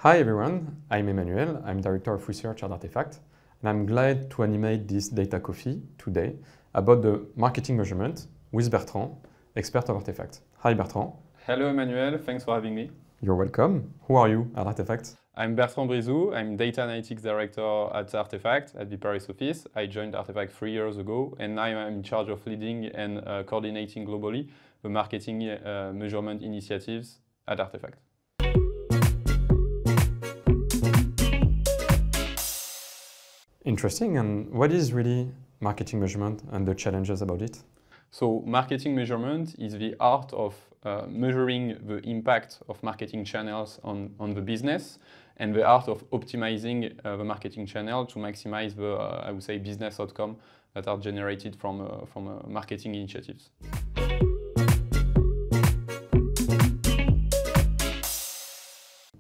Hi everyone, I'm Emmanuel, I'm Director of Research at Artefact, and I'm glad to animate this data coffee today about the marketing measurement with Bertrand, expert of Artefact. Hi Bertrand. Hello Emmanuel, thanks for having me. You're welcome. Who are you at Artefact? I'm Bertrand Brizou, I'm Data Analytics Director at Artefact at the Paris office. I joined Artefact 3 years ago, and now I'm in charge of leading and coordinating globally the marketing measurement initiatives at Artefact. Interesting. And what is really marketing measurement and the challenges about it? So marketing measurement is the art of measuring the impact of marketing channels on the business and the art of optimizing the marketing channel to maximize the, I would say, business outcome that are generated from marketing initiatives.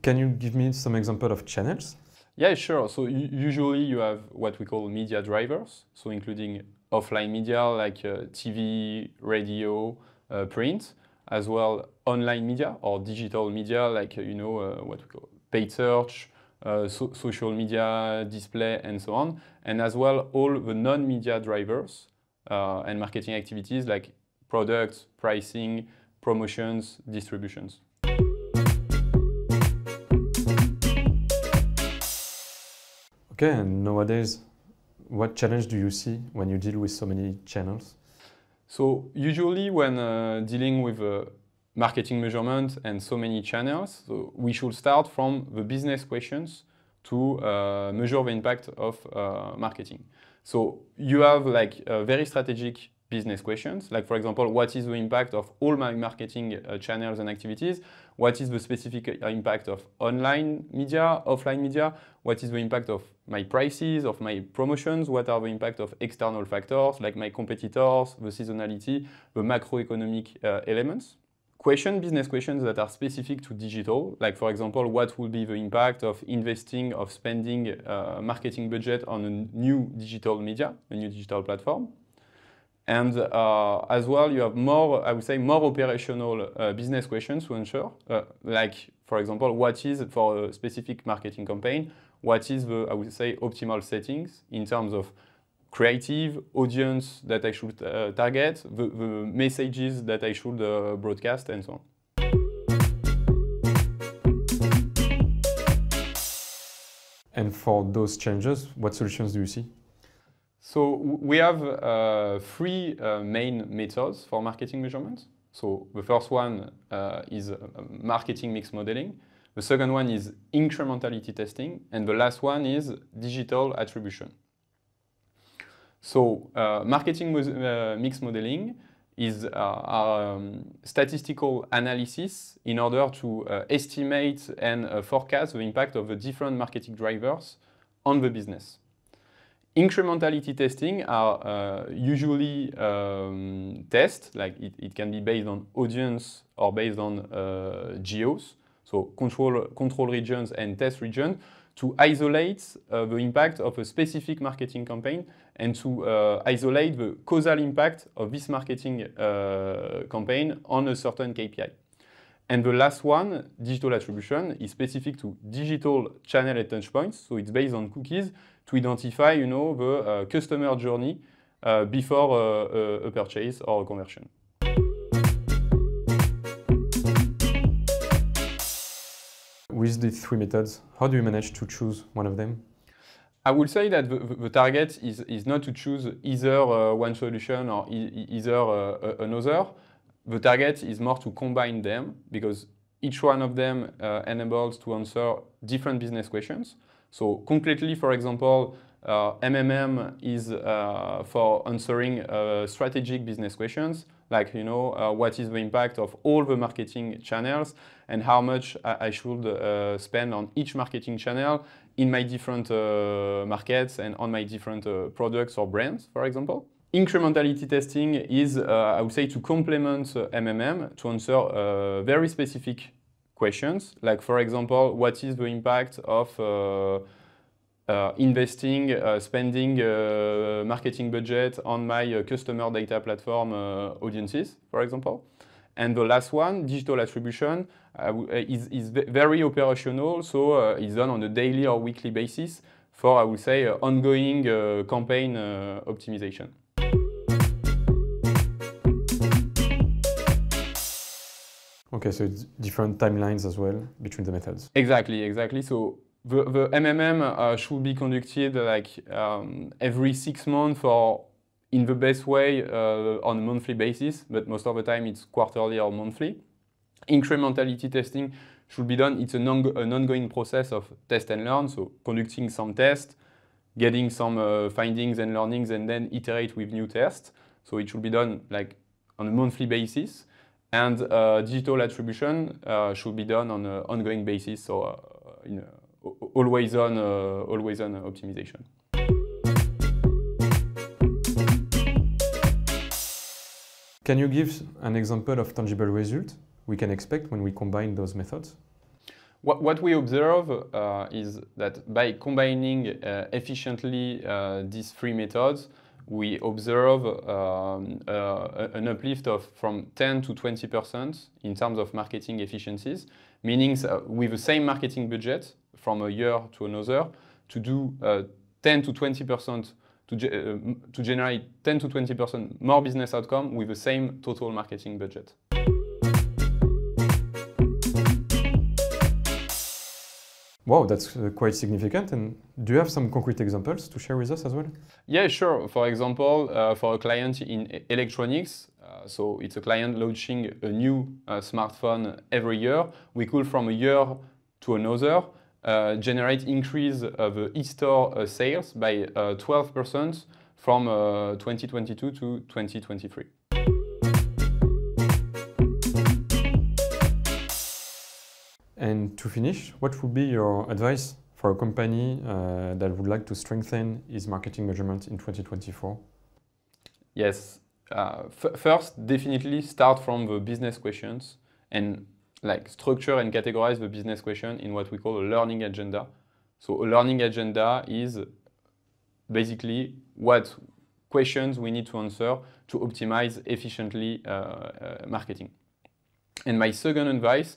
Can you give me some example of channels? Yeah, sure. So usually you have what we call media drivers, so including offline media like TV, radio, print, as well online media or digital media like what we call paid search, social media, display, and so on, and as well all the non-media drivers and marketing activities like products, pricing, promotions, distributions. Okay, and nowadays, what challenge do you see when you deal with so many channels? So usually when dealing with marketing measurement and so many channels, so we should start from the business questions to measure the impact of marketing. So you have like very strategic business questions, like for example, what is the impact of all my marketing channels and activities? What is the specific impact of online media, offline media? What is the impact of my prices, of my promotions? What are the impact of external factors like my competitors, the seasonality, the macroeconomic elements? Business questions that are specific to digital, like for example, what will be the impact of investing, of spending marketing budget on a new digital media, a new digital platform. And as well, you have more, I would say, more operational business questions to answer, like, for example, what is, for a specific marketing campaign, what is the, I would say, optimal settings in terms of creative, audience that I should target, the messages that I should broadcast, and so on. And for those changes, what solutions do you see? So we have three main methods for marketing measurement. So the first one is marketing mix modeling. The second one is incrementality testing. And the last one is digital attribution. So marketing mix modeling is statistical analysis in order to estimate and forecast the impact of the different marketing drivers on the business. Incrementality testing are usually tests, like it can be based on audience or based on geos, so control regions and test regions, to isolate the impact of a specific marketing campaign and to isolate the causal impact of this marketing campaign on a certain KPI. And the last one, digital attribution, is specific to digital channel and touchpoints, so it's based on cookies to identify, the customer journey before a purchase or a conversion. With these three methods, how do you manage to choose one of them? I would say that the target is not to choose either one solution or either another. The target is more to combine them because each one of them enables to answer different business questions. So concretely, for example, MMM is for answering strategic business questions, like what is the impact of all the marketing channels and how much I should spend on each marketing channel in my different markets and on my different products or brands, for example. Incrementality testing is, I would say, to complement MMM to answer very specific questions, like for example, what is the impact of investing, spending marketing budget on my customer data platform audiences, for example. And the last one, digital attribution, is very operational, so it's done on a daily or weekly basis for, I would say, ongoing campaign optimization. Okay, so it's different timelines as well between the methods. Exactly. So the MMM should be conducted like every 6 months or in the best way on a monthly basis, but most of the time it's quarterly or monthly. Incrementality testing should be done. It's an ongoing process of test and learn, so conducting some tests, getting some findings and learnings, and then iterate with new tests. So it should be done like on a monthly basis. And digital attribution should be done on an ongoing basis, so in always on optimization. Can you give an example of tangible result we can expect when we combine those methods? What we observe is that by combining efficiently these 3 methods, we observe an uplift of from 10 to 20% in terms of marketing efficiencies, meaning with the same marketing budget from a year to another, to do 10 to 20% to generate 10 to 20% more business outcome with the same total marketing budget. Wow, that's quite significant. And do you have some concrete examples to share with us as well? Yeah, sure. For example, for a client in electronics, so it's a client launching a new smartphone every year, we could from a year to another generate increase of e-store sales by 12% from 2022 to 2023. And to finish, what would be your advice for a company that would like to strengthen its marketing measurement in 2024? Yes. First, definitely start from the business questions and like structure and categorize the business question in what we call a learning agenda. So a learning agenda is basically what questions we need to answer to optimize efficiently marketing. And my second advice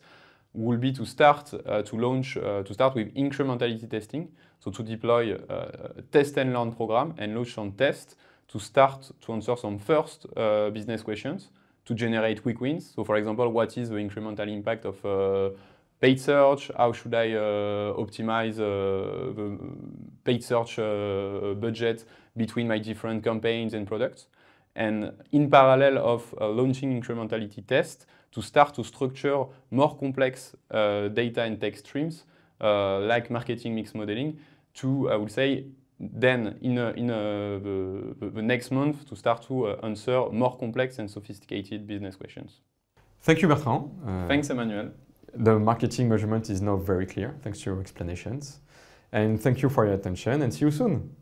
will be to start with incrementality testing, so to deploy a test and learn program and launch some tests to start to answer some first business questions to generate quick wins. So for example, what is the incremental impact of paid search? How should I optimize the paid search budget between my different campaigns and products? And in parallel of launching incrementality tests, to start to structure more complex data and text streams like marketing mix modeling to, I would say, then in the next month to start to answer more complex and sophisticated business questions. Thank you, Bertrand. Thanks, Emmanuel. The marketing measurement is now very clear, thanks to your explanations. And thank you for your attention, and see you soon.